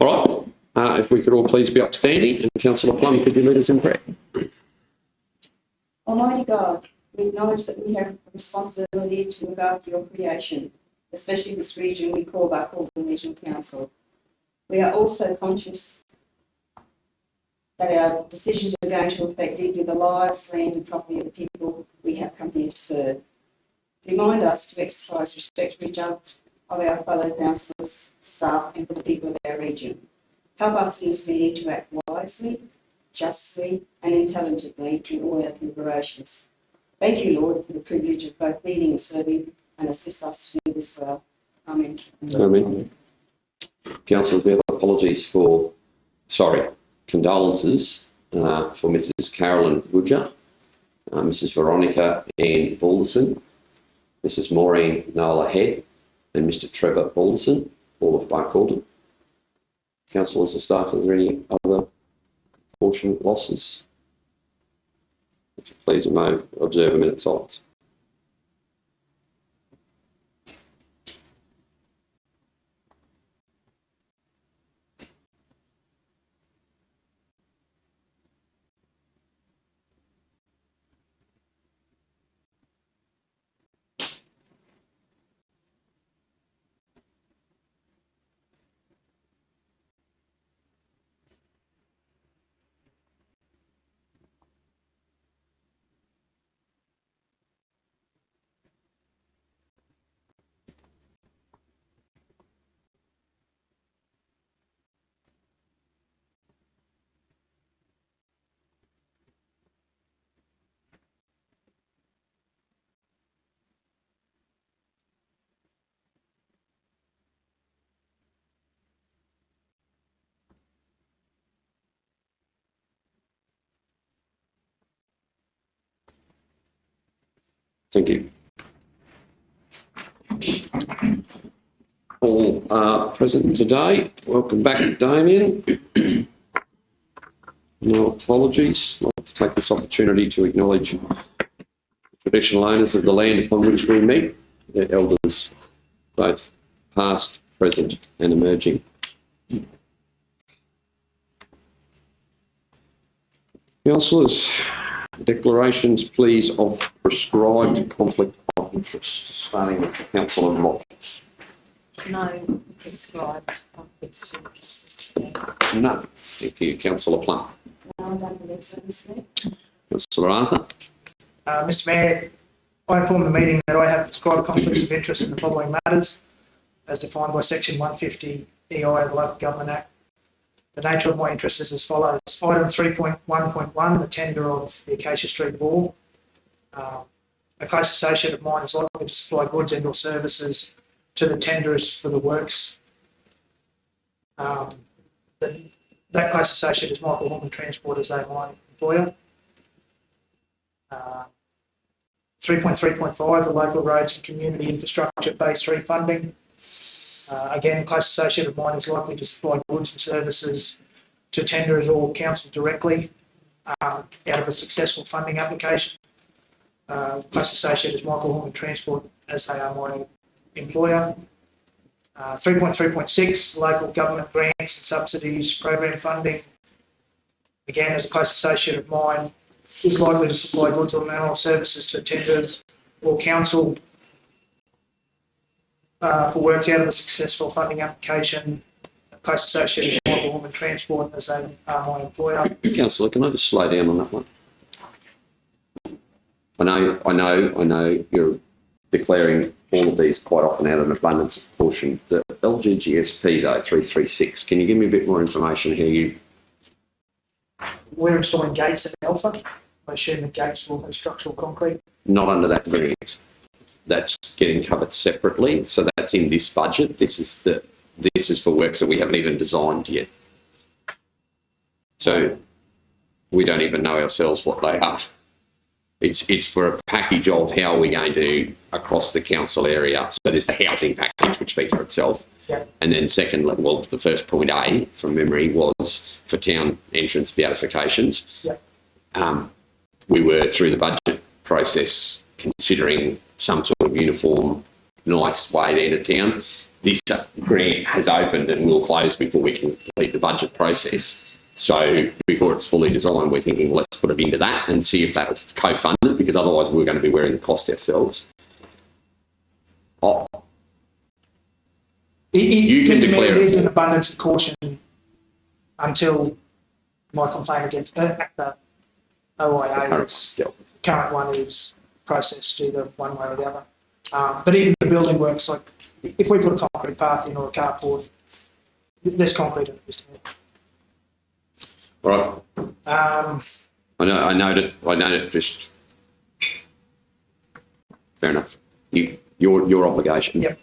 All right, if we could all please be upstanding, and Councillor Plum, could you lead us in prayer? Almighty God, we acknowledge that we have a responsibility to look after your creation, especially this region we call Barcaldine Regional Council. We are also conscious that our decisions are going to affect deeply the lives, land and property of the people we have come here to serve. Remind us to exercise respect for each other, of our fellow councillors, staff and for the people of our region. Help us in this meeting to act wisely, justly and intelligently in all our deliberations. Thank you, Lord, for the privilege of both leading and serving, and assist us to do this well. Amen. Amen. Councillor, we have condolences for Mrs. Carolyn Woodger, Mrs. Veronica Ann Balderson, Mrs. Maureen Nola Head, and Mr. Trevor Balderson, all of Barcaldine. Councillors and staff, are there any other unfortunate losses? If you please observe a minute's silence. Thank you. All are present today. Welcome back, Damien. No apologies. I'd like to take this opportunity to acknowledge the traditional owners of the land upon which we meet, their elders, both past, present and emerging. Councillors, declarations, please, of prescribed conflict of interest, starting with Councillor Mott. No prescribed conflicts of interest. No. Thank you. Councillor Plum. No, I don't believe so, Mr. Mayor. Councillor Arthur. Mr Mayor, I inform the meeting that I have prescribed conflicts of interest in the following matters, as defined by Section 150 EI of the Local Government Act. The nature of my interest is as follows. Item 3.1.1, the tender of the Acacia Street Wall. A close associate of mine is likely to supply goods and or services to the tenderers for the works. That close associate is Michael Horman Transport as a mine employer. 3.3.5, the local roads and community infrastructure phase 3 funding. Again, close associate of mine is likely to supply goods and services to tenderers or council directly out of a successful funding application. Close associate is Michael Horman Transport as they are my employer. 3.3.6, local government grants and subsidies program funding. Again, as a close associate of mine, is likely to supply goods or manner services to tenderers or council for works out of a successful funding application. A close associate is Michael Horman Transport as they are my employer. Councillor, can I just slow down on that one? I know you're declaring all of these quite often out of an abundance of caution. The LGGSP though, 336, can you give me a bit more information here? We're installing gates in Alpha. I assume the gates will have structural concrete. Not under that grant. That's getting covered separately. So that's in this budget. This is for works that we haven't even designed yet. So we don't even know ourselves what they are. It's for a package of how we're going to across the council area. So there's the housing package, which speaks for itself. Yep. And then secondly, well, the first point A from memory was for town entrance beatifications. Yep. We were through the budget process considering some sort of uniform nice way end of town. This grant has opened and will close before we can complete the budget process. So before it's fully designed, we're thinking, let's put it into that and see if that'll co-fund it, because otherwise we're going to be wearing the cost ourselves. Oh, you can declare it is an abundance of caution until my complaint against the OIA, current one is processed either one way or the other. But even the building works, like if we put a concrete path in or a carport, there's concrete in it, Mr. Mayor. All right. I know that. Just fair enough. Your obligation. Yep.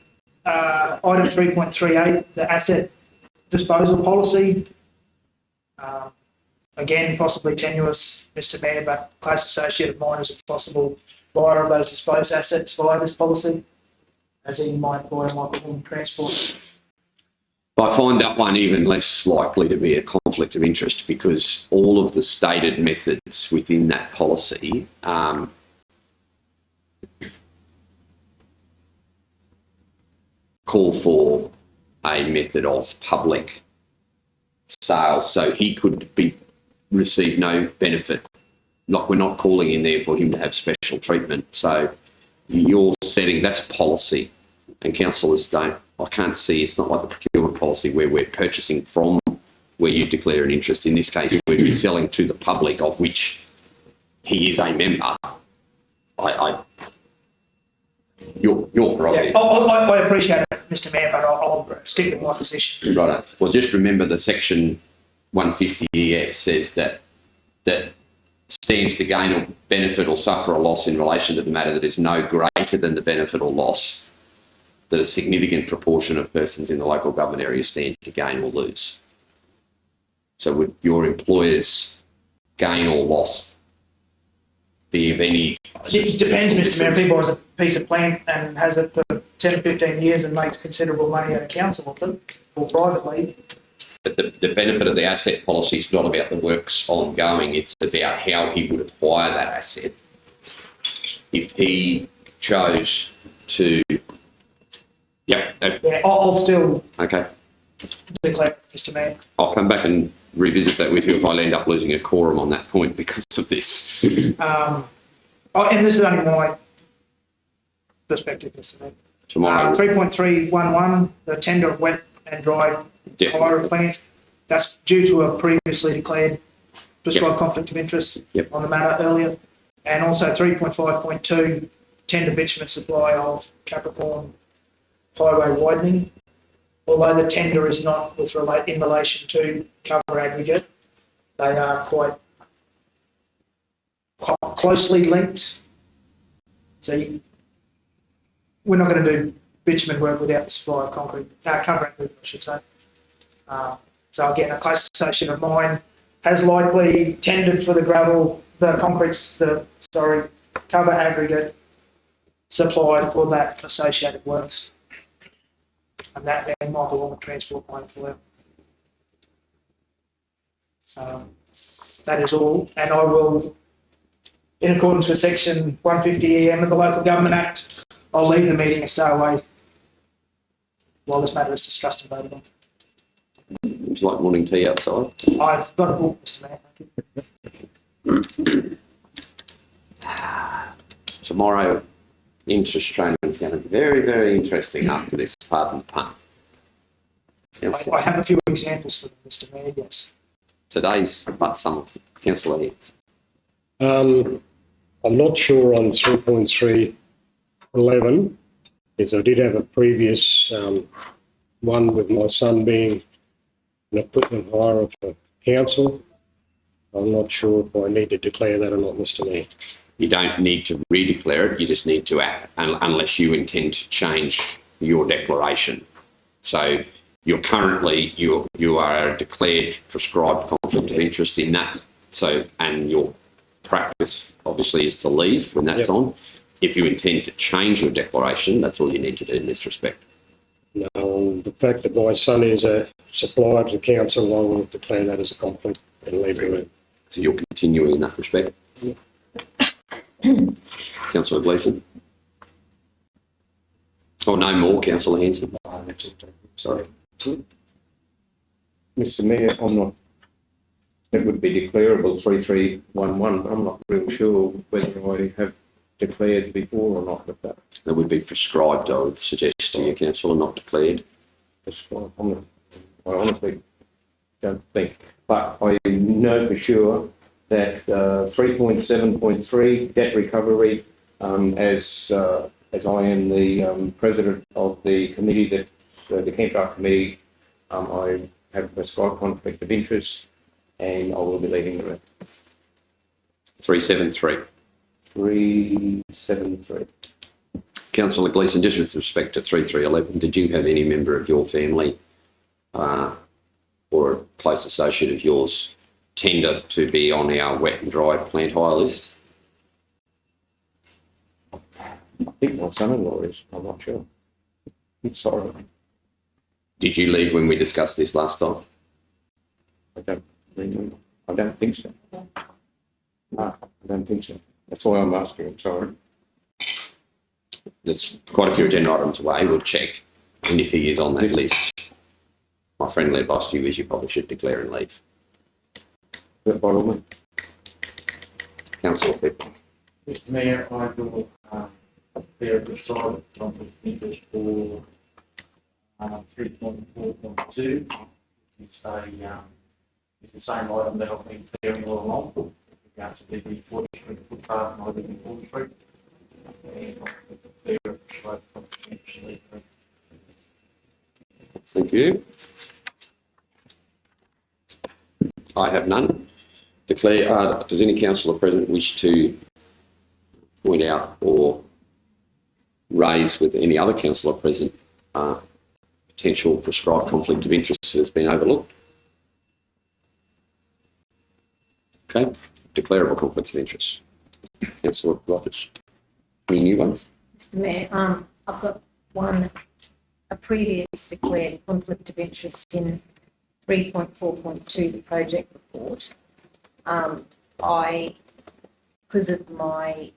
Item 3.38, the asset disposal policy. Again, possibly tenuous, Mr. Mayor, but close associate of mine is a possible buyer of those disposed assets via this policy, as in my employer, Michael Horn Transport. I find that one even less likely to be a conflict of interest, because all of the stated methods within that policy call for a method of public sales, so he could receive no benefit. We're not calling in there for him to have special treatment. So you're setting, that's policy, and councillors I can't see, it's not like the procurement policy where we're purchasing from where you declare an interest. In this case, we'd be selling to the public, of which he is a member. Your prerogative. Yeah, I appreciate it, Mr. Mayor, but I'll stick with my position. Right. Well, just remember the section 150EF says that stands to gain or benefit or suffer a loss in relation to the matter that is no greater than the benefit or loss that a significant proportion of persons in the local government area stand to gain or lose. So would your employer's gain or loss be of any... It depends, Mr. Mayor. If he buys a piece of plant and has it for 10 or 15 years and makes considerable money out of council with it, or privately... But the benefit of the asset policy is not about the works ongoing, it's about how he would acquire that asset. If he chose to... Yeah, I'll still okay. declare, Mr. Mayor. I'll come back and revisit that with you if I end up losing a quorum on that point because of this. And this is only my perspective, Mr. Mayor. Tomorrow. 3.311, the tender of wet and dry hire plants. That's due to a previously declared prescribed conflict of interest on the matter earlier. And also 3.5.2, tender bitumen supply of Capricorn highway widening. Although the tender is not in relation to cover aggregate, they are quite closely linked. So we're not going to do bitumen work without the supply of concrete, cover aggregate, I should say. So again, a close associate of mine has likely tendered for the cover aggregate supply for that associated works. And that being Michael Horn Transport, my employer. That is all, and I will, in accordance with section 150 EM of the Local Government Act, I'll leave the meeting and stay away while this matter is discussed and voted on. Would you like morning tea outside? I've got a book, Mr. Mayor, thank you. Tomorrow, interest training is going to be very, very interesting after this, pardon the pun. I have a few examples for them, Mr. Mayor, yes. Today's, but some of the councillor heads. I'm not sure on 3.311, because I did have a previous one with my son being an equipment hire for council. I'm not sure if I need to declare that or not, Mr. Mayor. You don't need to redeclare it, you just need to act, unless you intend to change your declaration. So you're currently, you are a declared prescribed conflict of interest in that. So, and your practice obviously is to leave when that's on. If you intend to change your declaration, that's all you need to do in this respect. No, the fact that my son is a supplier to council, I will declare that as a conflict and leave the room. So you're continuing in that respect? Councillor Gleeson? Oh, no more, Councillor Hanson. That's it. Sorry. Mr Mayor, I'm not, it would be declarable 3311. I'm not real sure whether I have declared before or not with that. That would be prescribed, I would suggest to you, Councillor, not declared. That's fine. I honestly don't think. But I know for sure that 3.7.3 debt recovery, as I am the president of the committee that the Kentrust committee, I have a prescribed conflict of interest, and I will be leaving the room. 373. 373. Councillor Gleeson, just with respect to 3311, did you have any member of your family or a close associate of yours tender to be on our wet and dry plant hire list? I think my son-in-law is. I'm not sure. I'm sorry. Did you leave when we discussed this last time? I don't remember. I don't think so. No, I don't think so. That's why I'm asking. I'm sorry. There's quite a few agenda items away. We'll check. And if he is on that list, my friendly advice to you is you probably should declare and leave. By all means. Councillor Pepper. Mr Mayor, I will declare the side conflict of interest for 3.4.2. It's the same item that I've been clearing all along with regard to the 43 footpath and I live in 43. And I'll declare the side conflict of interest. Thank you. I have none. Declare. Does any councillor present wish to point out or raise with any other councillor present potential prescribed conflict of interest that has been overlooked? Okay. Declarable conflicts of interest. Councillor Rogers. Any new ones? Mr Mayor, I've got a previous declared conflict of interest in 3.4.2, the project report. Because of my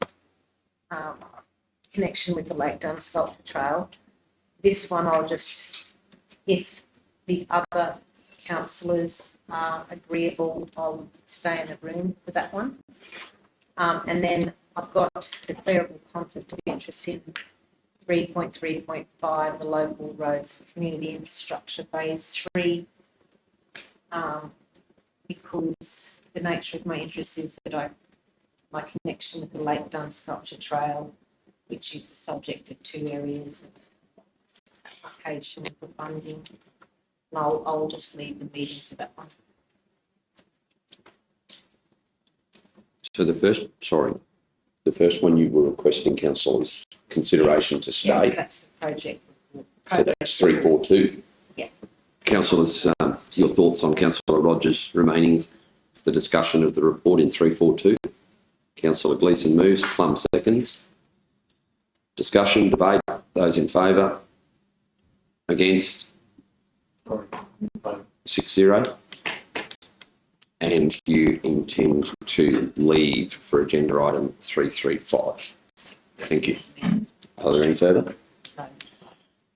connection with the Lake Dunn Sculpture Trail, this one I'll just, if the other councillors are agreeable, I'll stay in the room for that one. And then I've got declarable conflict of interest in 3.3.5, the local roads for community infrastructure phase 3, because the nature of my interest is that my connection with the Lake Dunn Sculpture Trail, which is the subject of 2 areas of application for funding, and I'll just leave the meeting for that one. So the first one you were requesting, councillors, consideration to stay. Yeah, that's the project report. So that's 342. Yeah. Councillors, your thoughts on Councillor Rogers remaining for the discussion of the report in 342? Councillor Gleeson moves, Plum seconds. Discussion, debate, those in favour? Against? 6-0. And you intend to leave for agenda item 335. Thank you. Are there any further? No.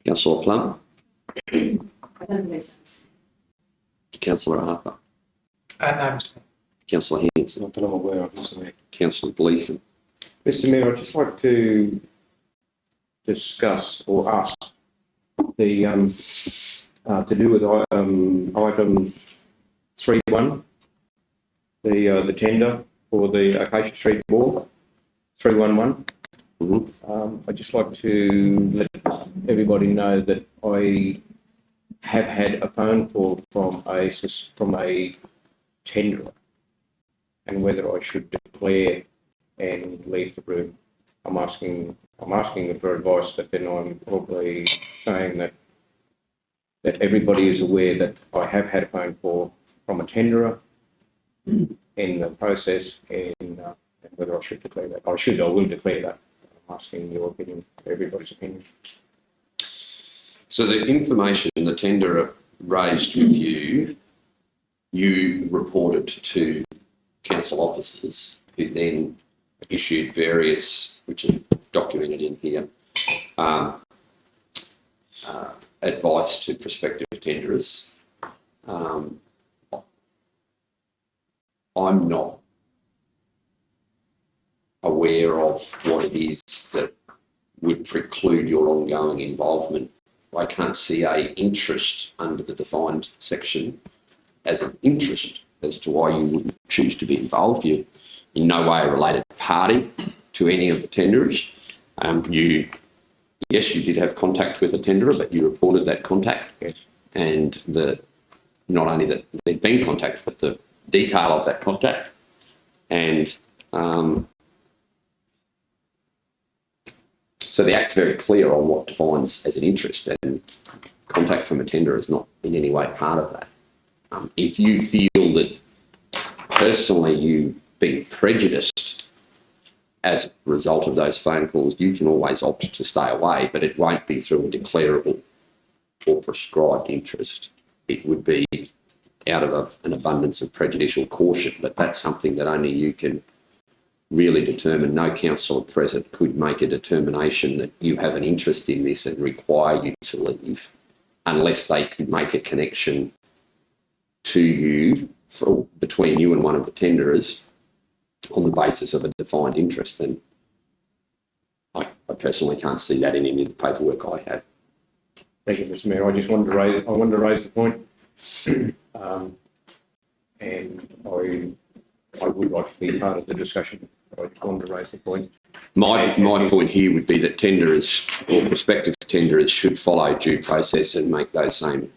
Councillor Plum? I don't believe so. Councillor Arthur? No, Mr Mayor. Councillor Hanson? Not that I'm aware of, Mr Mayor. Councillor Gleeson? Mr Mayor, I'd just like to discuss or ask the to do with item 3.1, the tender for the Acacia Street Wall, 311. I'd just like to let everybody know that I have had a phone call from a tenderer, and whether I should declare and leave the room. I'm asking them for advice, but then I'm probably saying that everybody is aware that I have had a phone call from a tenderer in the process, and whether I should declare that. I will declare that. I'm asking your opinion, everybody's opinion. So the information the tenderer raised with you, you reported to council officers who then issued various, which are documented in here, advice to prospective tenderers. I'm not aware of what it is that would preclude your ongoing involvement. I can't see a interest under the defined section as an interest as to why you wouldn't choose to be involved. You're in no way a related party to any of the tenderers. Yes, you did have contact with a tenderer, but you reported that contact. Yes. And not only that there'd been contact, but the detail of that contact. And so the Act's very clear on what defines as an interest, and contact from a tenderer is not in any way part of that. If you feel that personally you've been prejudiced as a result of those phone calls, you can always opt to stay away, but it won't be through a declarable or prescribed interest. It would be out of an abundance of prejudicial caution, but that's something that only you can really determine. No councillor present could make a determination that you have an interest in this and require you to leave unless they could make a connection to you between you and one of the tenderers on the basis of a defined interest. And I personally can't see that in any of the paperwork I have. Thank you, Mr. Mayor. I just wanted to raise the point, and I would like to be part of the discussion. I just wanted to raise the point. My point here would be that tenderers or prospective tenderers should follow due process and make those same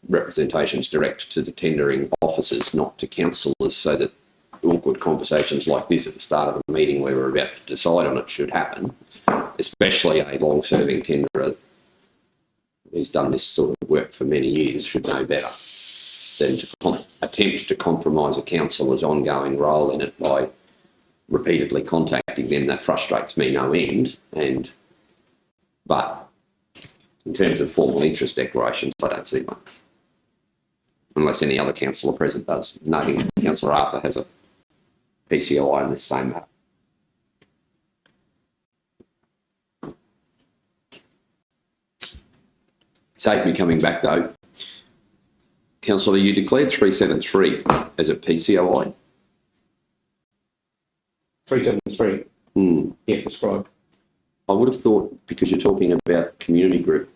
representations direct to the tendering officers, not to councillors, so that awkward conversations like this at the start of a meeting where we're about to decide on it should happen, especially a long-serving tenderer who's done this sort of work for many years should know better than to attempt to compromise a councillor's ongoing role in it by repeatedly contacting them. That frustrates me no end. But in terms of formal interest declarations, I don't see one. Unless any other councillor present does. Noting Councillor Arthur has a PCOI in this same matter. Save me coming back though. Councillor, you declared 373 as a PCOI. 373. Yeah, prescribed. I would have thought, because you're talking about community group,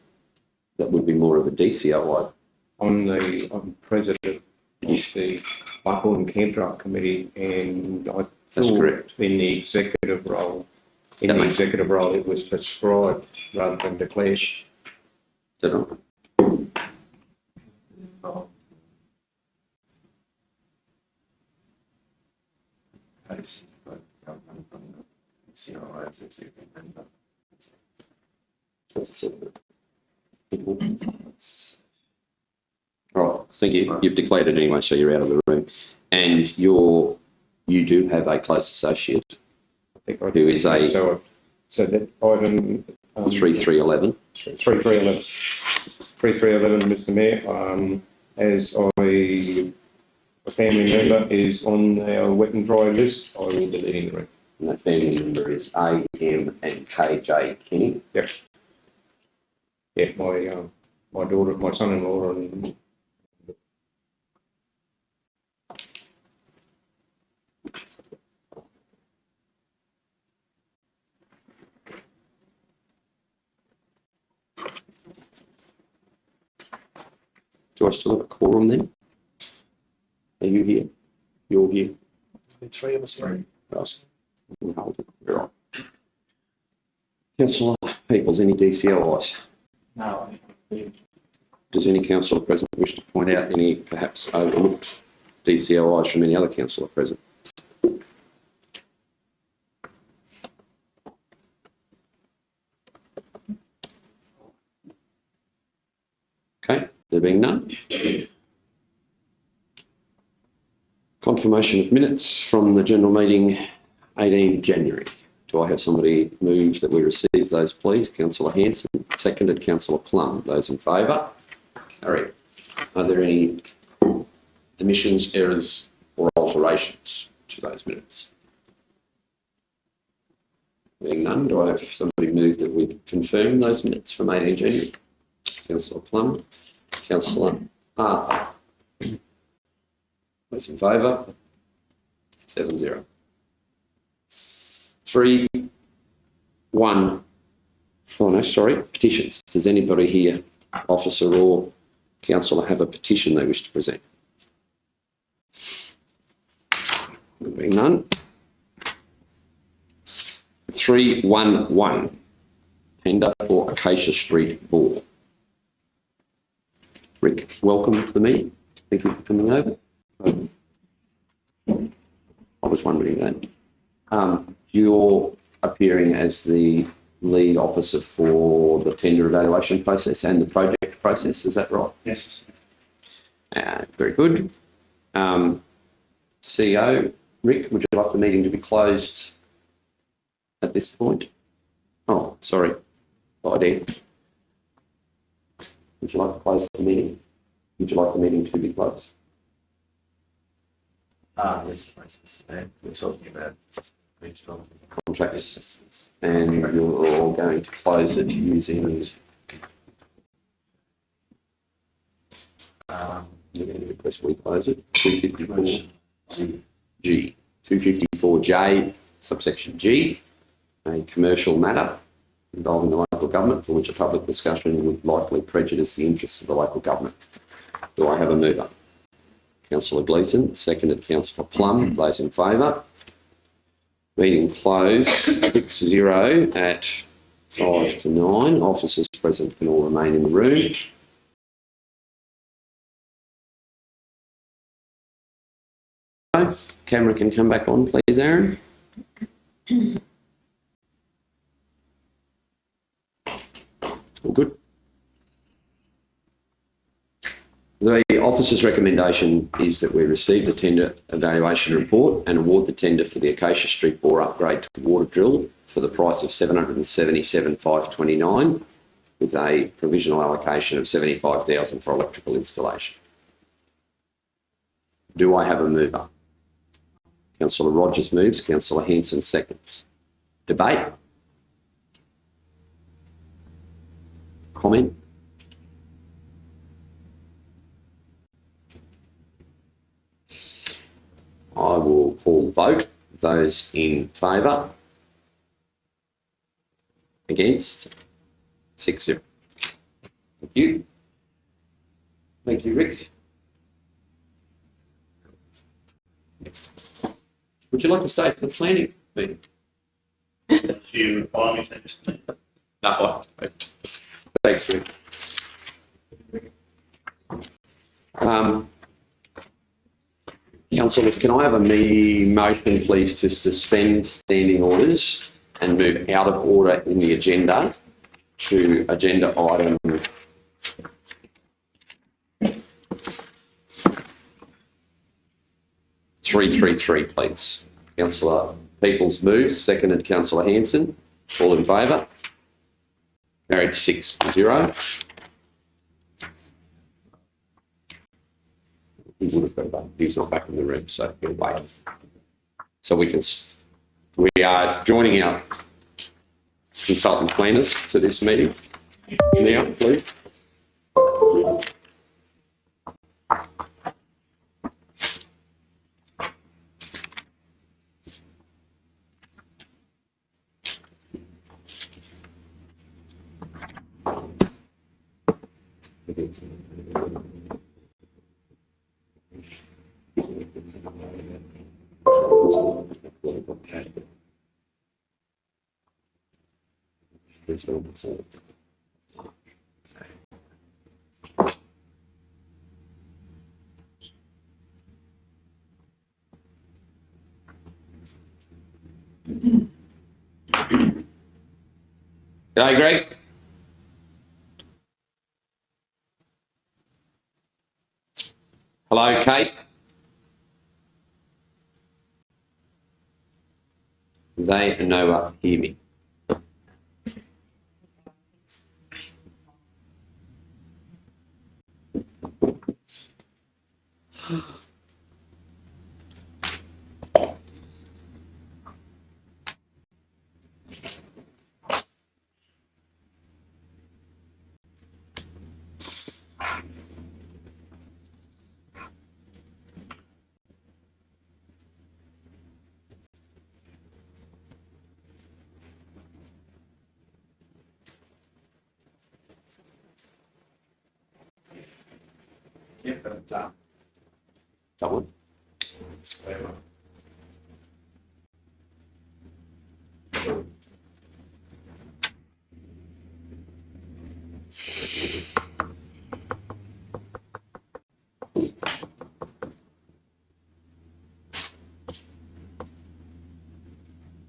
that would be more of a DCOI. I'm president of the Michael and Cantrell Committee, and I That's thought correct. in the executive role, it was prescribed rather than declared. Is that right? Right, thank you. You've declared it anyway, so you're out of the room. And you do have a close associate who is a so that item 3311. 3311, Mr. Mayor, as a family member is on our wet and dry list, I will be leading the room. And that family member is A, M and KJ Kenny. Yep. Yeah, my daughter, my son-in-law, and Do I still have a quorum then? Are you here? You're here? Three of us are. Right. Councillor Peoples, any DCLIs? No, Does any councillor present wish to point out any perhaps overlooked DCLIs from any other councillor present? Okay, there being none. Confirmation of minutes from the general meeting 18 January. Do I have somebody move that we receive those, please? Councillor Hanson, seconded Councillor Plum. Those in favour? Carried. Are there any omissions, errors or alterations to those minutes? Being none, do I have somebody move that we confirm those minutes from 18 January? Councillor Plum, Councillor Arthur. Those in favour? 7-0. 3, 1. Oh no, sorry, petitions. Does anybody here, officer or councillor, have a petition they wish to present? There being none. 311. Tender for Acacia Street Ball. Rick, welcome to the meeting. Thank you for coming over. I was wondering that. You're appearing as the lead officer for the tender evaluation process and the project process, is that right? Yes. Very good. CEO, Rick, would you like the meeting to be closed at this point? Oh, sorry. Idea. Would you like to close the meeting? Would you like the meeting to be closed? Yes, we're talking about regional Contracts, and you're all going to close it using you're going to request we close it 254 G 254J subsection G, a commercial matter involving the local government for which a public discussion would likely prejudice the interests of the local government. Do I have a mover? Councillor Gleeson, seconded Councillor Plum. Those in favour? Meeting closed 6-0 at 5 to 9. Officers present can all remain in the room. Camera can come back on, please, Aaron. All good. The officer's recommendation is that we receive the tender evaluation report and award the tender for the Acacia Street bore upgrade to water drill for the price of $777,529 with a provisional allocation of $75,000 for electrical installation. Do I have a mover? Councillor Rogers moves, Councillor Hanson seconds. Debate? Comment? I will call vote. Those in favour? Against? 6-0. Thank you. Thank you, Rick. Would you like to stay for the planning meeting? Do you require me to? No, I don't. Thanks, Rick. Councillors, can I have a motion, please, to suspend standing orders and move out of order in the agenda to agenda item 333, please. Councillor Peoples moves, seconded Councillor Hanson. All in favour? Carried 6-0. He would have got back. He's not back in the room, so he'll wait. So we are joining our consultant planners to this meeting. Now, please. G'day, Greg. Hello, Kate. They know hear me. Yeah, but, That one? square one.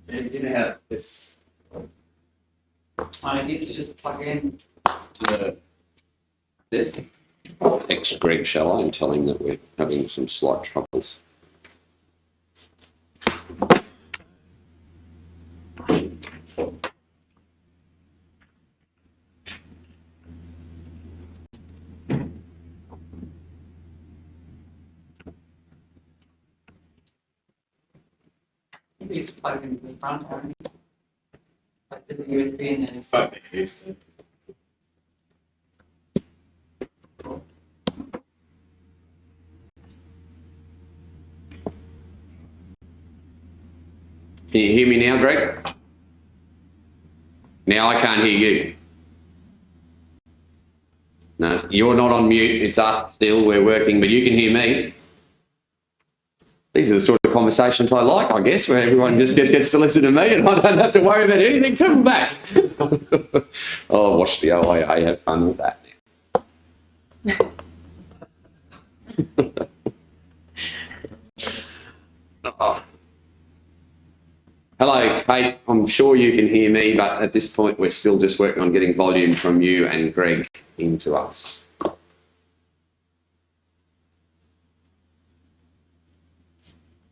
You know how this, I used to just plug in. to this? I'll text Greg, shall I, and tell him that we're having some slight troubles. Maybe it's plugged into the front only. Like the USB and then it's. I think it is. Can you hear me now, Greg? Now I can't hear you. No, you're not on mute. It's us still. We're working, but you can hear me. These are the sort of conversations I like, I guess, where everyone just gets to listen to me and I don't have to worry about anything coming back. Oh, watch the OIA. Have fun with that. Oh. Hello, Kate. I'm sure you can hear me, but at this point we're still just working on getting volume from you and Greg into us.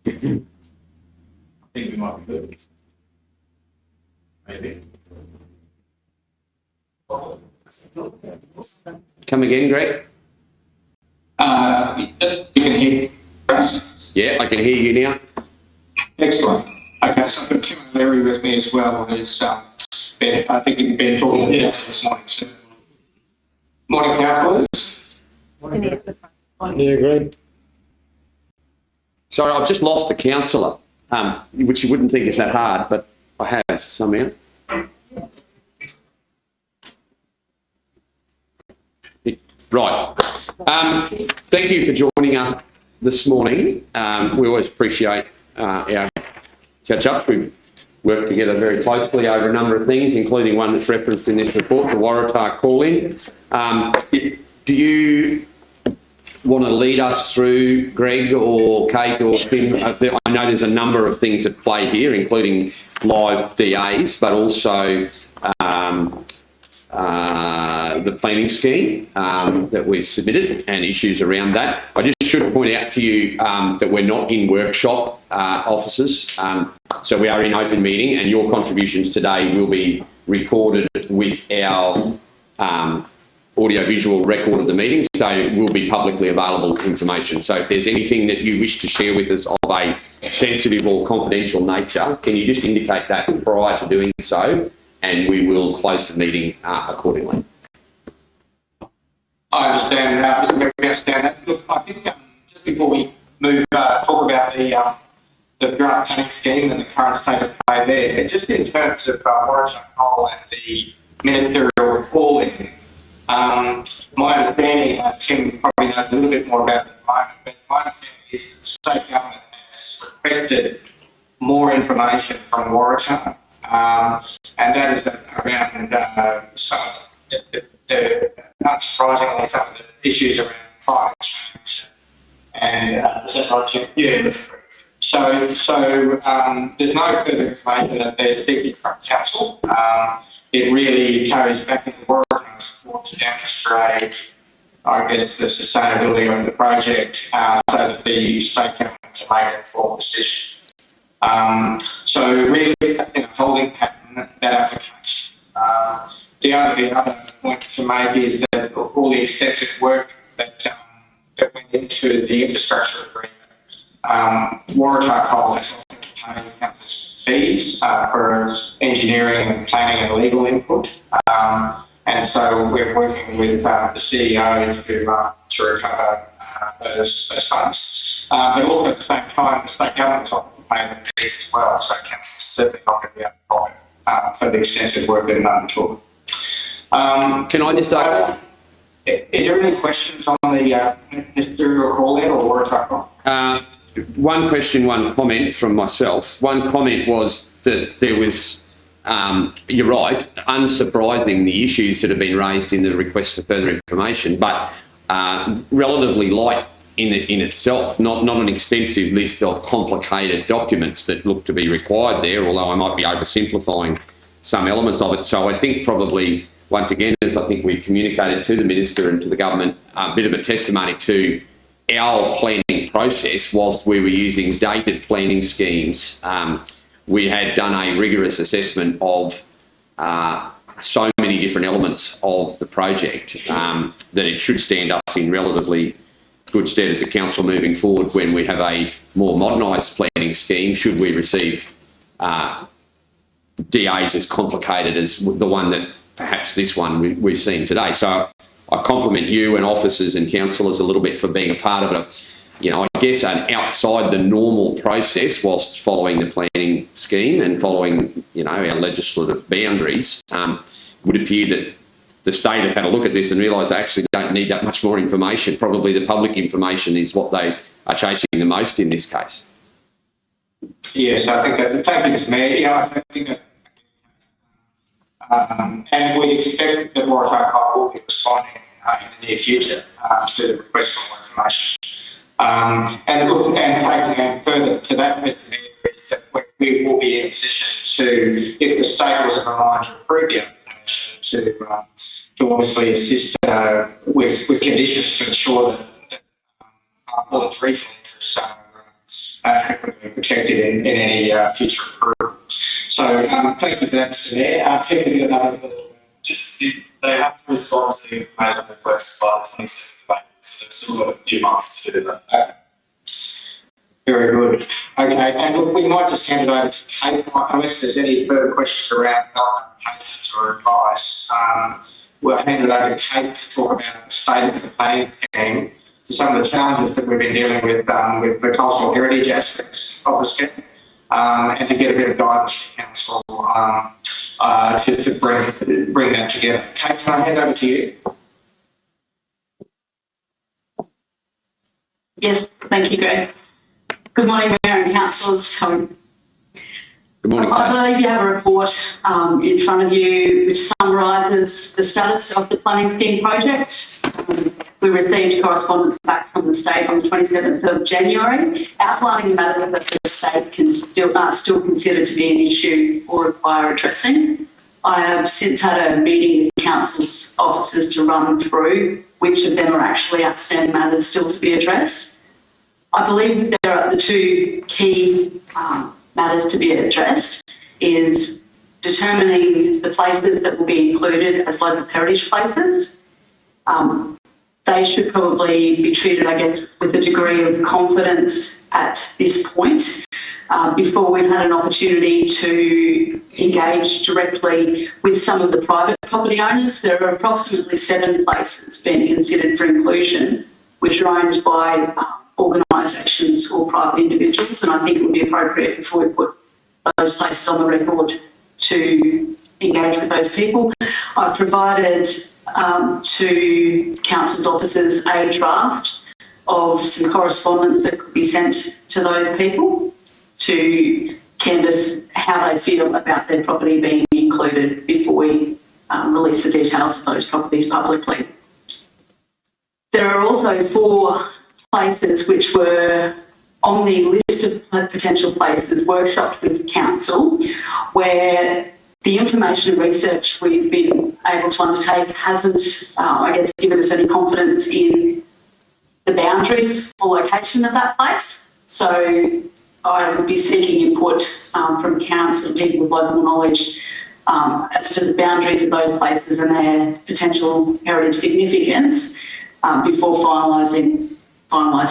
I think we might be good. Maybe. Come again, Greg? You can hear us? Yeah, I can hear you now. Excellent. Okay, so I've got Tim and Larry with me as well as Ben. I think you've been talking about this morning. So. Morning, councillors. Sitting at the front. Yeah, Greg. Sorry, I've just lost a councillor, which you wouldn't think is that hard, but I have somehow. Right. Thank you for joining us this morning. We always appreciate our catch-ups. We've worked together very closely over a number of things, including one that's referenced in this report, the Waratah call-in. Do you want to lead us through, Greg or Kate or Tim? I know there's a number of things at play here, including live DAs, but also the planning scheme that we've submitted and issues around that. I just should point out to you that we're not in workshop offices, so we are in open meeting, and your contributions today will be recorded with our audio-visual record of the meeting, so it will be publicly available information. So if there's anything that you wish to share with us of a sensitive or confidential nature, can you just indicate that prior to doing so, and we will close the meeting accordingly. I understand, Mr. Mayor, we understand that. Look, I think just before we move, talk about the draft planning scheme and the current state of play there, just in terms of Waratah Coal and the ministerial call-in, my understanding, Tim probably knows a little bit more about it at the moment, but my understanding is the state government has requested more information from Waratah, and that is around some of unsurprisingly, some of the issues around climate change. And is that right, Jim? Yeah, that's correct. So there's no further information that they're seeking from council. It really carries back into Waratah's court to demonstrate, I guess, the sustainability of the project so that the state government can make an informed decision. So really, holding pattern that application. The other point to make is that all the extensive work that went into the infrastructure agreement, Waratah Coal has offered to pay council's fees for engineering and planning and legal input. And so we're working with the CEO to recover those funds. But also at the same time, the state government is offered to pay the fees as well, so council is certainly not going to be out of pocket for the extensive work they've undertook. Can I just ask? Is there any questions on on the ministerial call out or warrant article? One question, one comment from myself. One comment was that there was, you're right, unsurprising the issues that have been raised in the request for further information, but relatively light in itself, not an extensive list of complicated documents that look to be required there, although I might be oversimplifying some elements of it. So I think probably, once again, as I think we've communicated to the Minister and to the Government, a bit of a testimony to our planning process. Whilst we were using dated planning schemes, we had done a rigorous assessment of so many different elements of the project that it should stand us in relatively good stead as a council moving forward when we have a more modernised planning scheme, should we receive DAs as complicated as the one that perhaps this one we've seen today. So I compliment you and officers and councillors a little bit for being a part of it. You know, I guess outside the normal process, whilst following the planning scheme and following, you know, our legislative boundaries, would appear that the state have had a look at this and realised they actually don't need that much more information. Probably the public information is what they are chasing the most in this case. Yes, I think that. Thank you, Mr. Mayor. Yeah, I think that. And we expect that warrant article will be responding in the near future to the request for more information. And look, and taking it further to that, Mr. Mayor, is that we will be in a position to, if the state was aligned to approve the application, to obviously assist with conditions to ensure that all its regional interests are adequately protected in any future approval. So thank you for that, Mr. Mayor. Tim, have you got another? They have to respond to the information requests by the 26th of April, so they've still got a few months to do that. Very good. Okay, and look, we might just hand it over to Kate, unless there's any further questions around applications or advice. We'll hand it over to Kate to talk about the state of the planning scheme, some of the challenges that we've been dealing with the cultural heritage aspects of the scheme, and to get a bit of guidance from council to bring that together. Kate, can I hand over to you? Yes, thank you, Greg. Good morning, Mayor and councillors. Good morning, Kate. I believe you have a report in front of you which summarises the status of the planning scheme project. We received correspondence back from the state on the 27th of January outlining matters that the state can still consider to be an issue or require addressing. I have since had a meeting with council's officers to run through which of them are actually outstanding matters still to be addressed. I believe there are the two key matters to be addressed is determining the places that will be included as local heritage places. They should probably be treated, I guess, with a degree of confidence at this point before we've had an opportunity to engage directly with some of the private property owners. There are approximately 7 places being considered for inclusion, which are owned by organisations or private individuals, and I think it would be appropriate before we put those places on the record to engage with those people. I've provided to council's officers a draft of some correspondence that could be sent to those people to canvass how they feel about their property being included before we release the details of those properties publicly. There are also 4 places which were on the list of potential places workshopped with council, where the information and research we've been able to undertake hasn't, I guess, given us any confidence in the boundaries or location of that place. So I would be seeking input from council and people with local knowledge as to the boundaries of those places and their potential heritage significance before finalising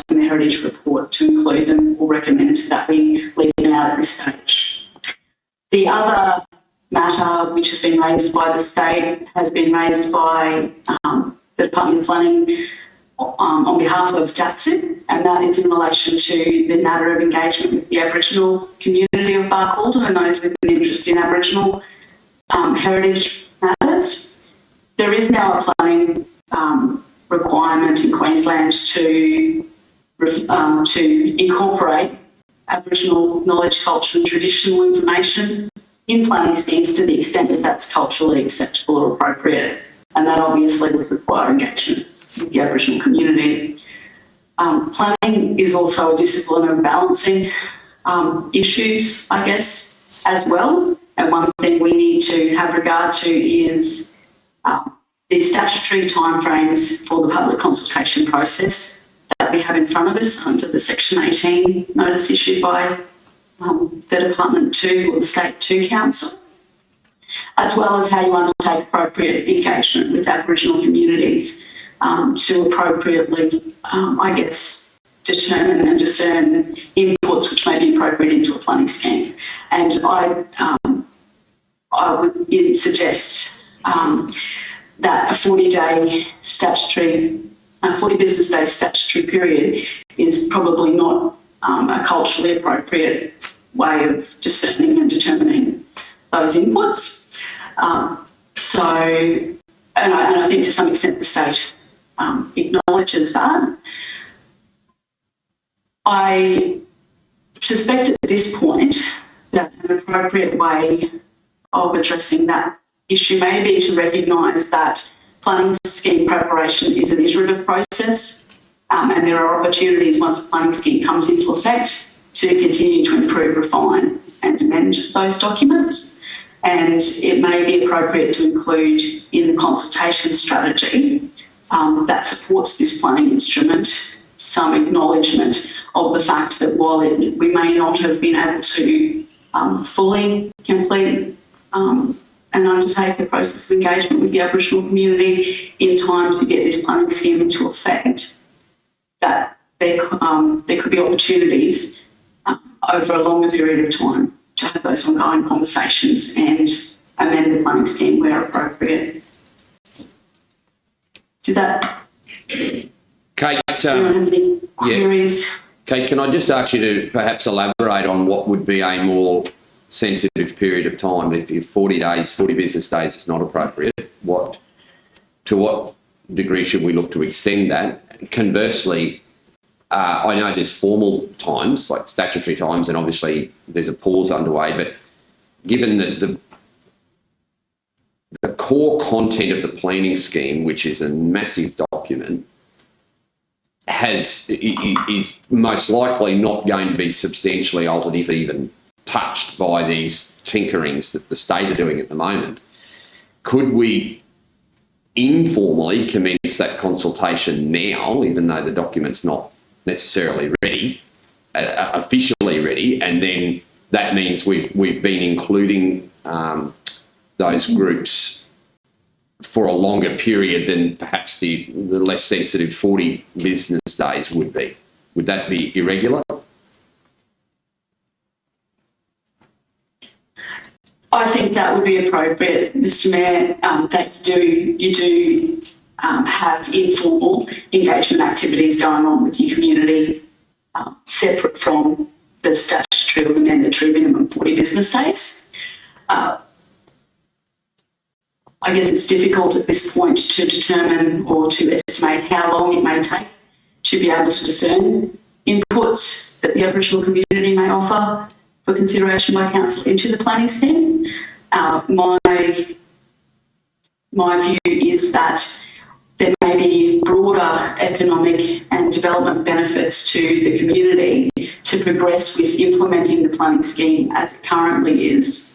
the heritage report to include them or recommend that we leave them out at this stage. The other matter which has been raised by the state has been raised by the Department of Planning on behalf of DATSIP, and that is in relation to the matter of engagement with the Aboriginal community of Barcaldine and those with an interest in Aboriginal heritage matters. There is now a planning requirement in Queensland to incorporate Aboriginal knowledge, culture and traditional information in planning schemes to the extent that that's culturally acceptable or appropriate. And that obviously would require engagement with the Aboriginal community. Planning is also a discipline of balancing issues, I guess, as well. And one thing we need to have regard to is the statutory timeframes for the public consultation process that we have in front of us under the Section 18 notice issued by the Department 2 or the State 2 Council, as well as how you undertake appropriate engagement with Aboriginal communities to appropriately, I guess, determine and discern inputs which may be appropriate into a planning scheme. And I would suggest that a 40-day statutory, 40 business day statutory period is probably not a culturally appropriate way of discerning and determining those inputs. And I think to some extent the state acknowledges that. I suspect at this point that an appropriate way of addressing that issue may be to recognise that planning scheme preparation is an iterative process, and there are opportunities once a planning scheme comes into effect to continue to improve, refine and amend those documents. And it may be appropriate to include in the consultation strategy that supports this planning instrument some acknowledgement of the fact that while we may not have been able to fully complete and undertake the process of engagement with the Aboriginal community in time to get this planning scheme into effect, that there could be opportunities over a longer period of time to have those ongoing conversations and amend the planning scheme where appropriate. Did that? Kate, Does anyone have any queries? Kate, can I just ask you to perhaps elaborate on what would be a more sensitive period of time? If 40 days, 40 business days is not appropriate, to what degree should we look to extend that? Conversely, I know there's formal times, like statutory times, and obviously there's a pause underway, but given that the core content of the planning scheme, which is a massive document, is most likely not going to be substantially altered, if even touched, by these tinkerings that the state are doing at the moment. Could we informally commence that consultation now, even though the document's not necessarily ready, officially ready, and then that means we've been including those groups for a longer period than perhaps the less sensitive 40 business days would be? Would that be irregular? I think that would be appropriate, Mr. Mayor, that you do have informal engagement activities going on with your community, separate from the statutory or mandatory minimum 40 business days. I guess it's difficult at this point to determine or to estimate how long it may take to be able to discern inputs that the Aboriginal community may offer for consideration by council into the planning scheme. My view is that there may be broader economic and development benefits to the community to progress with implementing the planning scheme as it currently is,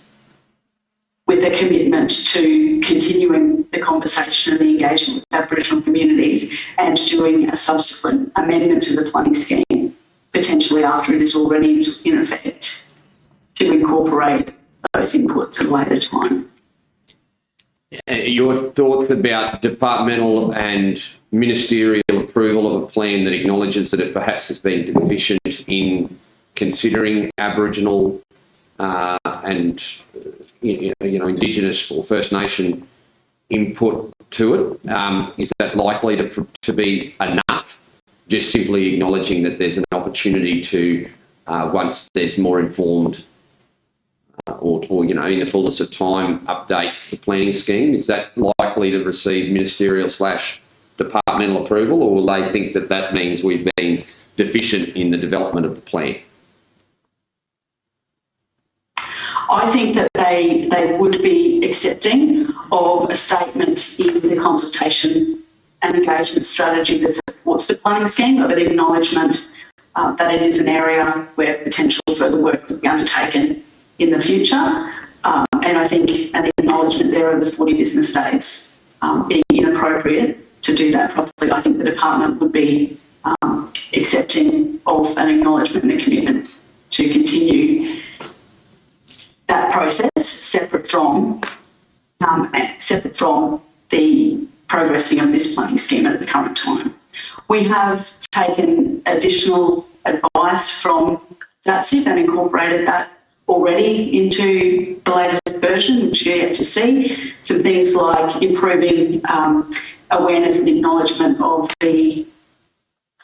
with a commitment to continuing the conversation and the engagement with Aboriginal communities and doing a subsequent amendment to the planning scheme, potentially after it is already in effect, to incorporate those inputs at a later time. Your thoughts about departmental and ministerial approval of a plan that acknowledges that it perhaps has been deficient in considering Aboriginal and Indigenous or First Nation input to it? Is that likely to be enough? Just simply acknowledging that there's an opportunity to, once there's more informed or in the fullness of time, update the planning scheme. Is that likely to receive ministerial / departmental approval, or will they think that that means we've been deficient in the development of the plan? I think that they would be accepting of a statement in the consultation and engagement strategy that supports the planning scheme, of an acknowledgement that it is an area where potential further work could be undertaken in the future. And I think an acknowledgement there of the 40 business days being inappropriate to do that properly. I think the department would be accepting of an acknowledgement and a commitment to continue that process separate from the progressing of this planning scheme at the current time. We have taken additional advice from DATSIP and incorporated that already into the latest version, which you're yet to see. Some things like improving awareness and acknowledgement of the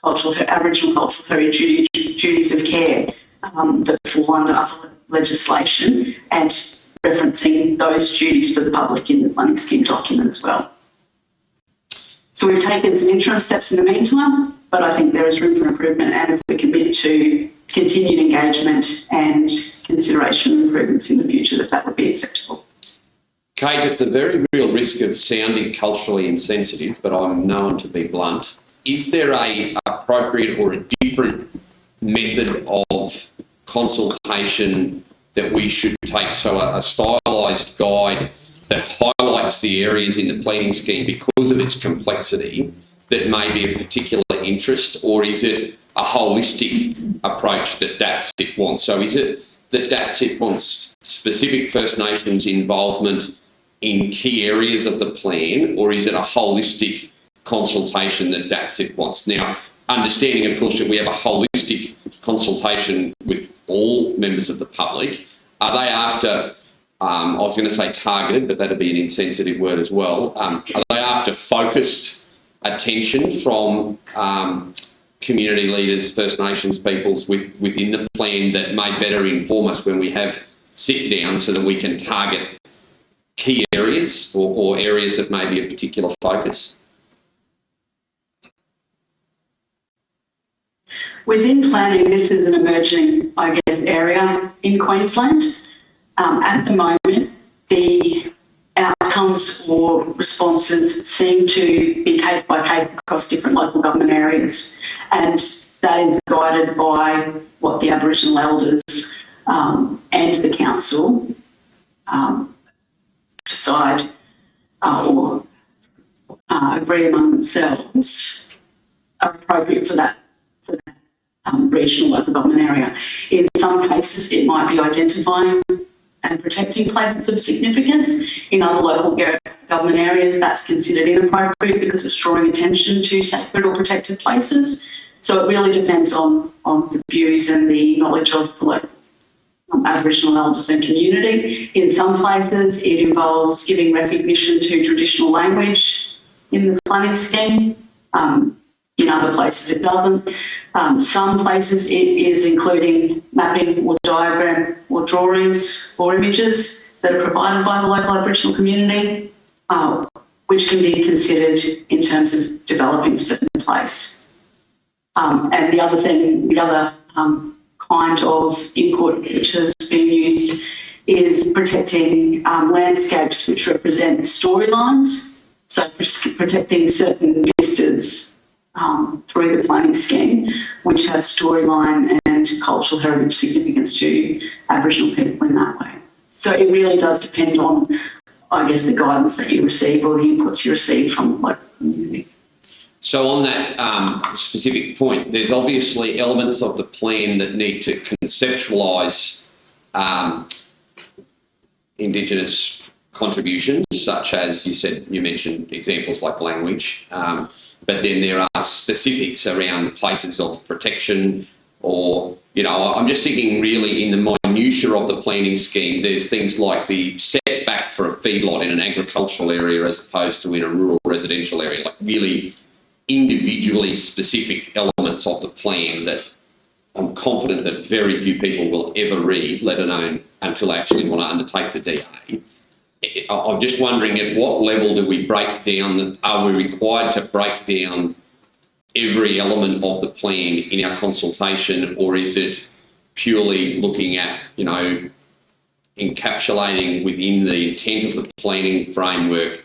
Aboriginal cultural heritage duties of care that fall under other legislation, and referencing those duties to the public in the planning scheme document as well. So we've taken some interim steps in the meantime, but I think there is room for improvement, and if we commit to continued engagement and consideration of improvements in the future, that would be acceptable. Kate, at the very real risk of sounding culturally insensitive, but I'm known to be blunt, is there a appropriate or a different method of consultation that we should take? So a stylised guide that highlights the areas in the planning scheme because of its complexity that may be of particular interest, or is it a holistic approach that DATSIP wants? So is it that DATSIP wants specific First Nations involvement in key areas of the plan, or is it a holistic consultation that DATSIP wants? Now, understanding, of course, that we have a holistic consultation with all members of the public, are they after, I was going to say targeted, but that'd be an insensitive word as well, are they after focused attention from community leaders, First Nations peoples within the plan that may better inform us when we have sit down so that we can target key areas or areas that may be of particular focus? Within planning, this is an emerging, I guess, area in Queensland. At the moment, the outcomes or responses seem to be case by case across different local government areas, and that is guided by what the Aboriginal elders and the council decide or agree among themselves are appropriate for that regional local government area. In some cases, it might be identifying and protecting places of significance. In other local government areas, that's considered inappropriate because it's drawing attention to sacred or protected places. So it really depends on the views and the knowledge of the local Aboriginal elders and community. In some places, it involves giving recognition to traditional language in the planning scheme. In other places, it doesn't. Some places, it is including mapping or diagram or drawings or images that are provided by the local Aboriginal community, which can be considered in terms of developing a certain place. And the other kind of input which has been used is protecting landscapes which represent storylines, so protecting certain vistas through the planning scheme which have storyline and cultural heritage significance to Aboriginal people in that way. So it really does depend on, I guess, the guidance that you receive or the inputs you receive from the local community. So on that specific point, there's obviously elements of the plan that need to conceptualise Indigenous contributions, such as you mentioned examples like language, but then there are specifics around places of protection or, I'm just thinking really in the minutiae of the planning scheme, there's things like the setback for a feedlot in an agricultural area as opposed to in a rural residential area, like really individually specific elements of the plan that I'm confident that very few people will ever read, let alone until they actually want to undertake the DA. I'm just wondering at what level do we break down, are we required to break down every element of the plan in our consultation, or is it purely looking at, encapsulating within the intent of the planning framework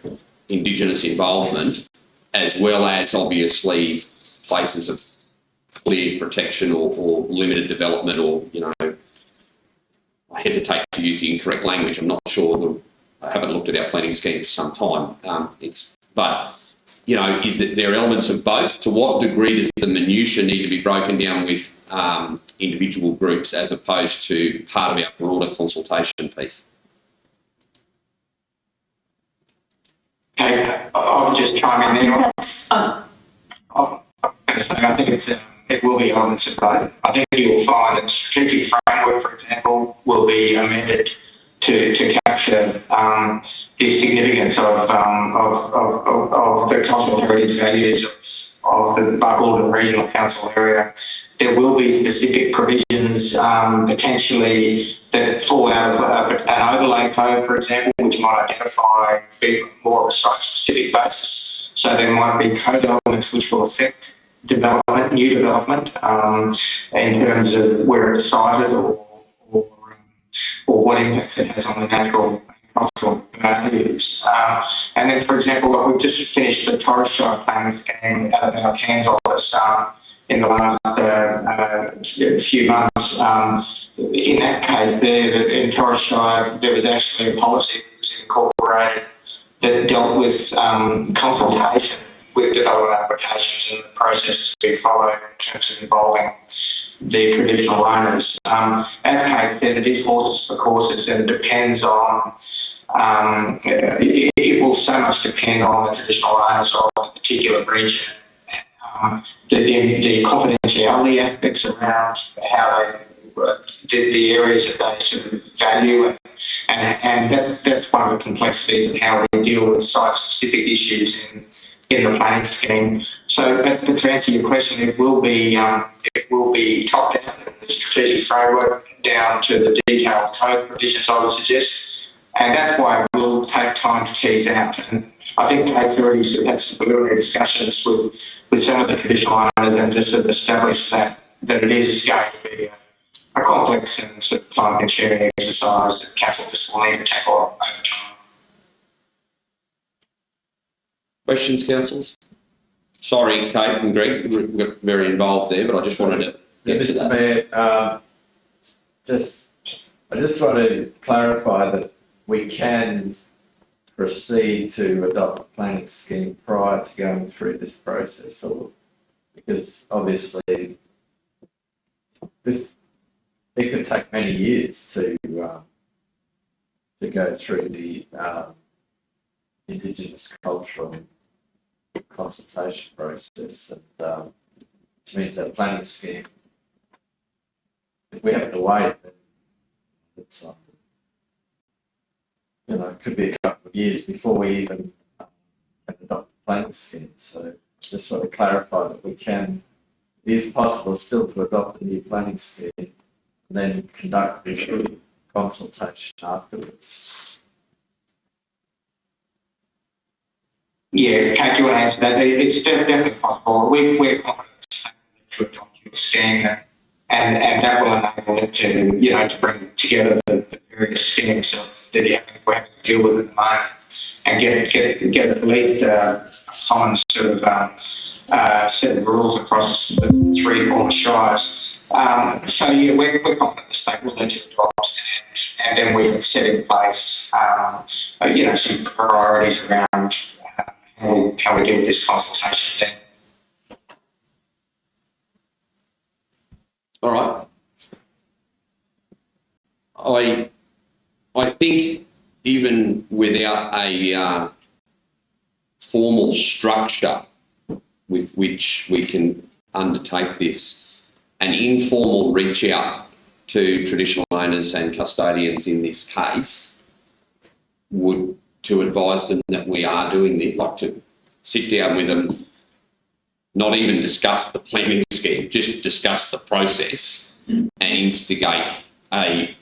Indigenous involvement, as well as obviously places of clear protection or limited development, or, I hesitate to use the incorrect language. I'm not sure. I haven't looked at our planning scheme for some time. Is that there are elements of both? To what degree does the minutiae need to be broken down with individual groups as opposed to part of our broader consultation piece? Okay, I'll just chime in there. I think it will be elements of both. I think you will find that the strategic framework, for example, will be amended to capture the significance of the cultural heritage values of the Buckle Regional Council area. There will be specific provisions potentially that fall out of an overlay code, for example, which might identify more of a site-specific basis. So there might be code elements which will affect development, new development, in terms of where it's sited or what impact it has on the natural and cultural values. And then, for example, we've just finished the Torres Strait planning scheme out of our Cairns office in the last few months. In that case, in Torres Strait, there was actually a policy that was incorporated that dealt with consultation with development applications and the process to be followed in terms of involving the traditional owners. As Kate said, it is horses for courses, and it depends on, it will so much depend on the traditional owners of the particular region. The confidentiality aspects around how the areas that they sort of value, and that's one of the complexities of how we deal with site-specific issues in the planning scheme. So, but to answer your question, it will be top down, the strategic framework, down to the detailed code provisions, I would suggest, and that's why it will take time to tease out. And I think Kate's already had some preliminary discussions with some of the traditional owners and just sort of established that it is going to be a complex and sort of time-consuming exercise that council just will need to tackle over time. Questions, councillors? Sorry, Kate and Greg, we got very involved there, but I just wanted to get to that. Mr. Mayor, I just want to clarify that we can proceed to adopt a planning scheme prior to going through this process, because obviously it could take many years to go through the Indigenous cultural consultation process, and which means that planning scheme, if we have to wait, then it's it could be a couple of years before we even can adopt the planning scheme. So just want to clarify that it is possible still to adopt a new planning scheme and then conduct this consultation afterwards. Yeah, Kate, do you want to answer that? It's definitely possible. We're confident to adopt your scheme, and that will enable it to bring together the various things that we're having to deal with at the moment, and get at least a common sort of set of rules across the three former shires. So yeah, we're confident the state will need to adopt, and then we can set in place some priorities around how we deal with this consultation thing. All right. I think even without a formal structure with which we can undertake this, an informal reach out to traditional owners and custodians in this case to advise them that we are doing this, like to sit down with them, not even discuss the planning scheme, just discuss the process and instigate a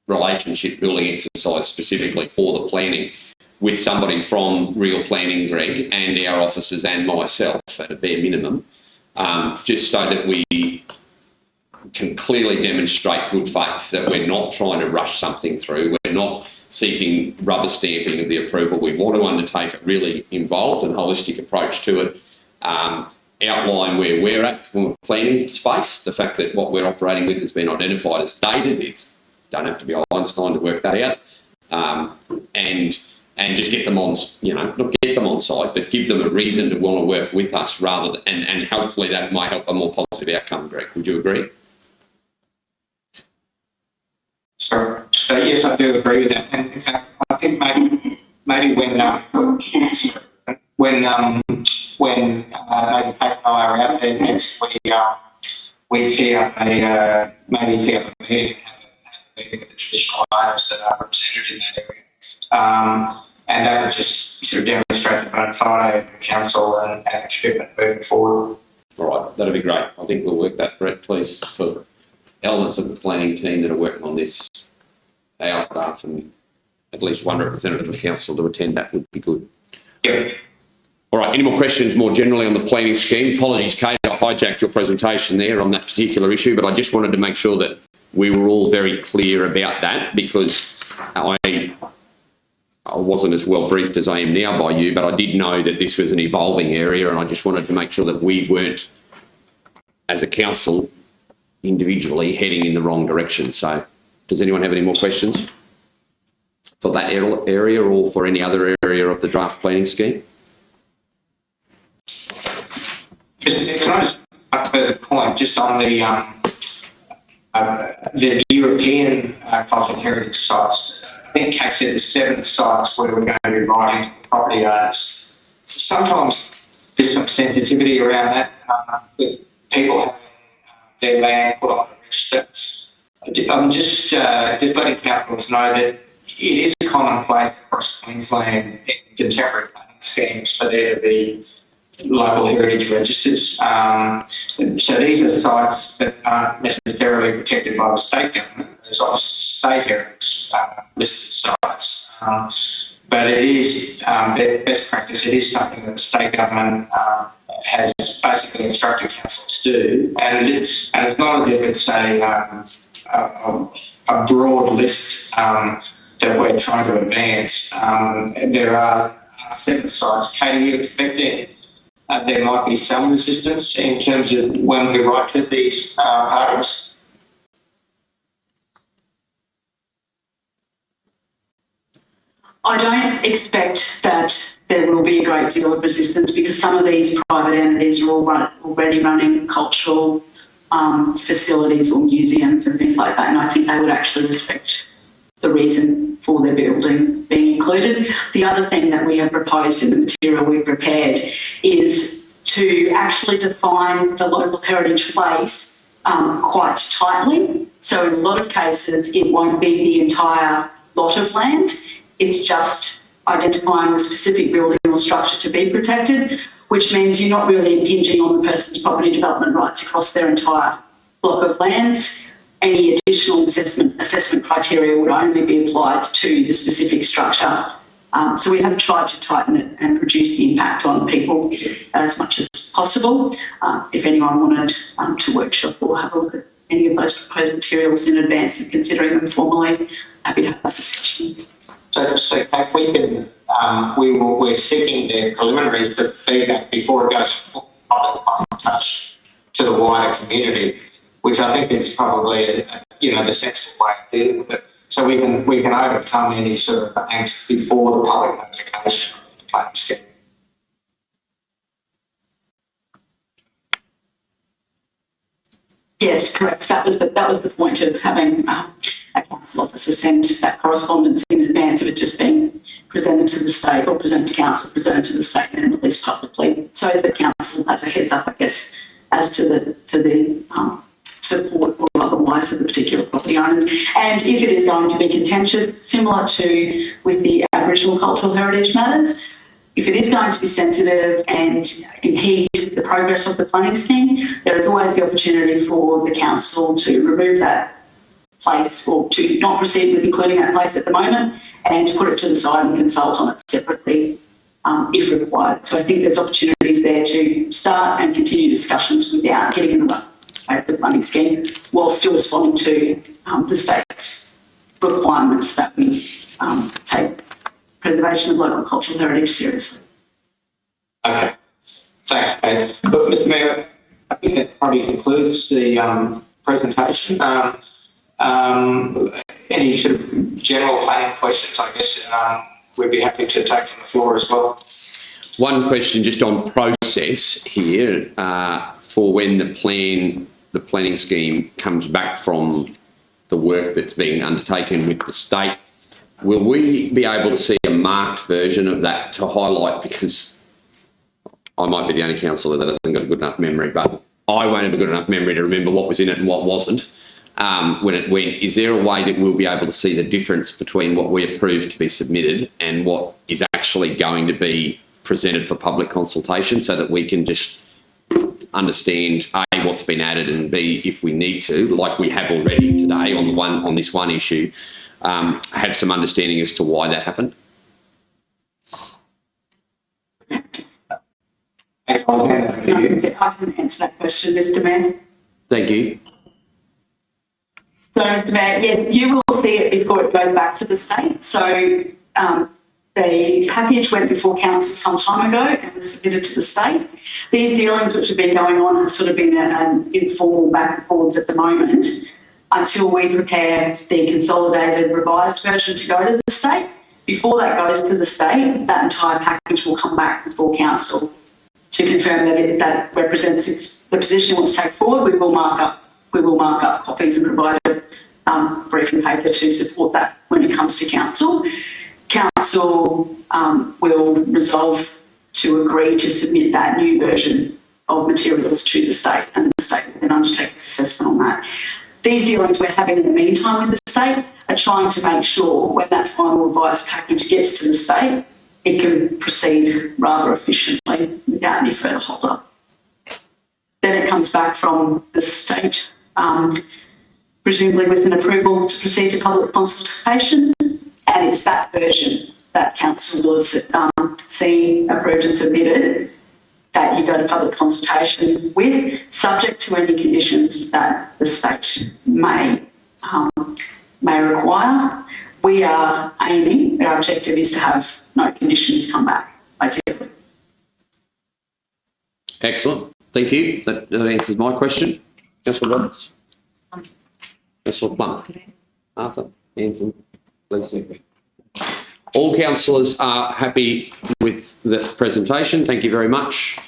relationship building exercise specifically for the planning with somebody from Real Planning, Greg, and our officers and myself at a bare minimum, just so that we can clearly demonstrate good faith that we're not trying to rush something through. We're not seeking rubber stamping of the approval. We want to undertake a really involved and holistic approach to it, outline where we're at from a planning space, the fact that what we're operating with has been identified as dated. It's don't have to be Einstein to work that out, and just get them on, not get them on site, but give them a reason to want to work with us rather than, and hopefully that might help a more positive outcome, Greg. Would you agree? So yes, I do agree with that. And in fact, I think maybe when maybe Kate and I are out there next, we tee up a meeting with the traditional owners that are represented in that area. And that would just sort of demonstrate the bona fide of the council and commitment moving forward. All right, that'd be great. I think we'll work that, Brett, please, for elements of the planning team that are working on this, our staff and at least one representative of the council to attend. That would be good. Yep. All right, any more questions more generally on the planning scheme? Apologies, Kate, I hijacked your presentation there on that particular issue, but I just wanted to make sure that we were all very clear about that, because I wasn't as well briefed as I am now by you, but I did know that this was an evolving area, and I just wanted to make sure that we weren't, as a council, individually heading in the wrong direction. So does anyone have any more questions for that area or for any other area of the draft planning scheme? Can I just further point just on the European cultural heritage sites? I think Kate said the 7 sites where we're going to be writing property owners. Sometimes there's some sensitivity around that, with people having their land put on the register. I'm just letting councillors know that it is commonplace across Queensland in contemporary planning schemes for there to be local heritage registers. So these are sites that aren't necessarily protected by the state government. There's obviously state heritage listed sites. But it is best practice. It is something that the state government has basically instructed councils to do. And it's not as if it's a broad list that we're trying to advance. There are 7 sites. Kate, are you expecting there might be some resistance in terms of when we write to these parties? I don't expect that there will be a great deal of resistance, because some of these private entities are already running cultural facilities or museums and things like that, and I think they would actually respect the reason for their building being included. The other thing that we have proposed in the material we've prepared is to actually define the local heritage place quite tightly. So in a lot of cases, it won't be the entire lot of land. It's just identifying the specific building or structure to be protected, which means you're not really impinging on the person's property development rights across their entire block of land. Any additional assessment criteria would only be applied to the specific structure. So we have tried to tighten it and reduce the impact on people as much as possible. If anyone wanted to workshop or have a look at any of those proposed materials in advance of considering them formally, happy to have that discussion. So Kate, we can, we're seeking their preliminary feedback before it goes to public touch to the wider community, which I think is probably the sensible way of dealing with it. So we can overcome any sort of angst before the public notification of the planning scheme. Yes, correct. That was the point of having a council officer send that correspondence in advance of it just being presented to the state, or presented to council, presented to the state, and then released publicly, so the council has a heads up, I guess, as to the support or otherwise of the particular property owners. And if it is going to be contentious, similar to with the Aboriginal cultural heritage matters, if it is going to be sensitive and impede the progress of the planning scheme, there is always the opportunity for the council to remove that place, or to not proceed with including that place at the moment, and to put it to the side and consult on it separately if required. So I think there's opportunities there to start and continue discussions without getting in the way of the planning scheme, while still responding to the state's requirements that we take preservation of local cultural heritage seriously. Okay, thanks, Ed. Look, Mr. Mayor, I think that probably concludes the presentation. Any sort of general planning questions, I guess, we'd be happy to take from the floor as well. One question just on process here for when the planning scheme comes back from the work that's being undertaken with the state. Will we be able to see a marked version of that to highlight, because I might be the only councillor that hasn't got a good enough memory, but I won't have a good enough memory to remember what was in it and what wasn't when it went. Is there a way that we'll be able to see the difference between what we approved to be submitted and what is actually going to be presented for public consultation, so that we can just understand A, what's been added, and B, if we need to, like we have already today on this one issue, have some understanding as to why that happened? I can answer that question, Mr. Mayor. Thank you. So, Mr. Mayor, yes, you will see it before it goes back to the state. So the package went before council some time ago and was submitted to the state. These dealings which have been going on have sort of been an informal back and forwards at the moment until we prepare the consolidated revised version to go to the state. Before that goes to the state, that entire package will come back before council to confirm that that represents the position it wants to take forward. We will mark up copies and provide a briefing paper to support that when it comes to council. Council will resolve to agree to submit that new version of materials to the state, and the state will then undertake its assessment on that. These dealings we're having in the meantime with the state are trying to make sure when that final revised package gets to the state, it can proceed rather efficiently without any further hold up. Then it comes back from the state, presumably with an approval to proceed to public consultation, and it's that version that council will see approved and submitted that you go to public consultation with, subject to any conditions that the state may require. We are aiming, our objective is to have no conditions come back, ideally. Excellent. Thank you. That answers my question. Councillor Roberts. Councillor Plum. Arthur. Anson. Lisa. All councillors are happy with the presentation. Thank you very much.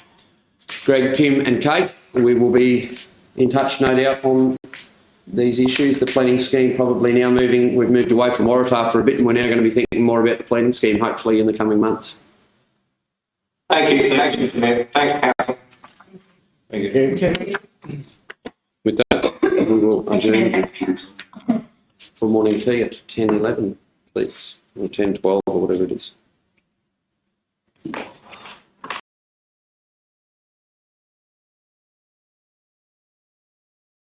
Greg, Tim and Kate, we will be in touch, no doubt, on these issues. The planning scheme probably now we've moved away from Waratah for a bit, and we're now going to be thinking more about the planning scheme, hopefully, in the coming months. Thank you. Thanks, Mr. Mayor. Thanks, Council. Thank you. With that, we will adjourn for morning tea at 10:11, please, or 10:12, or whatever it is.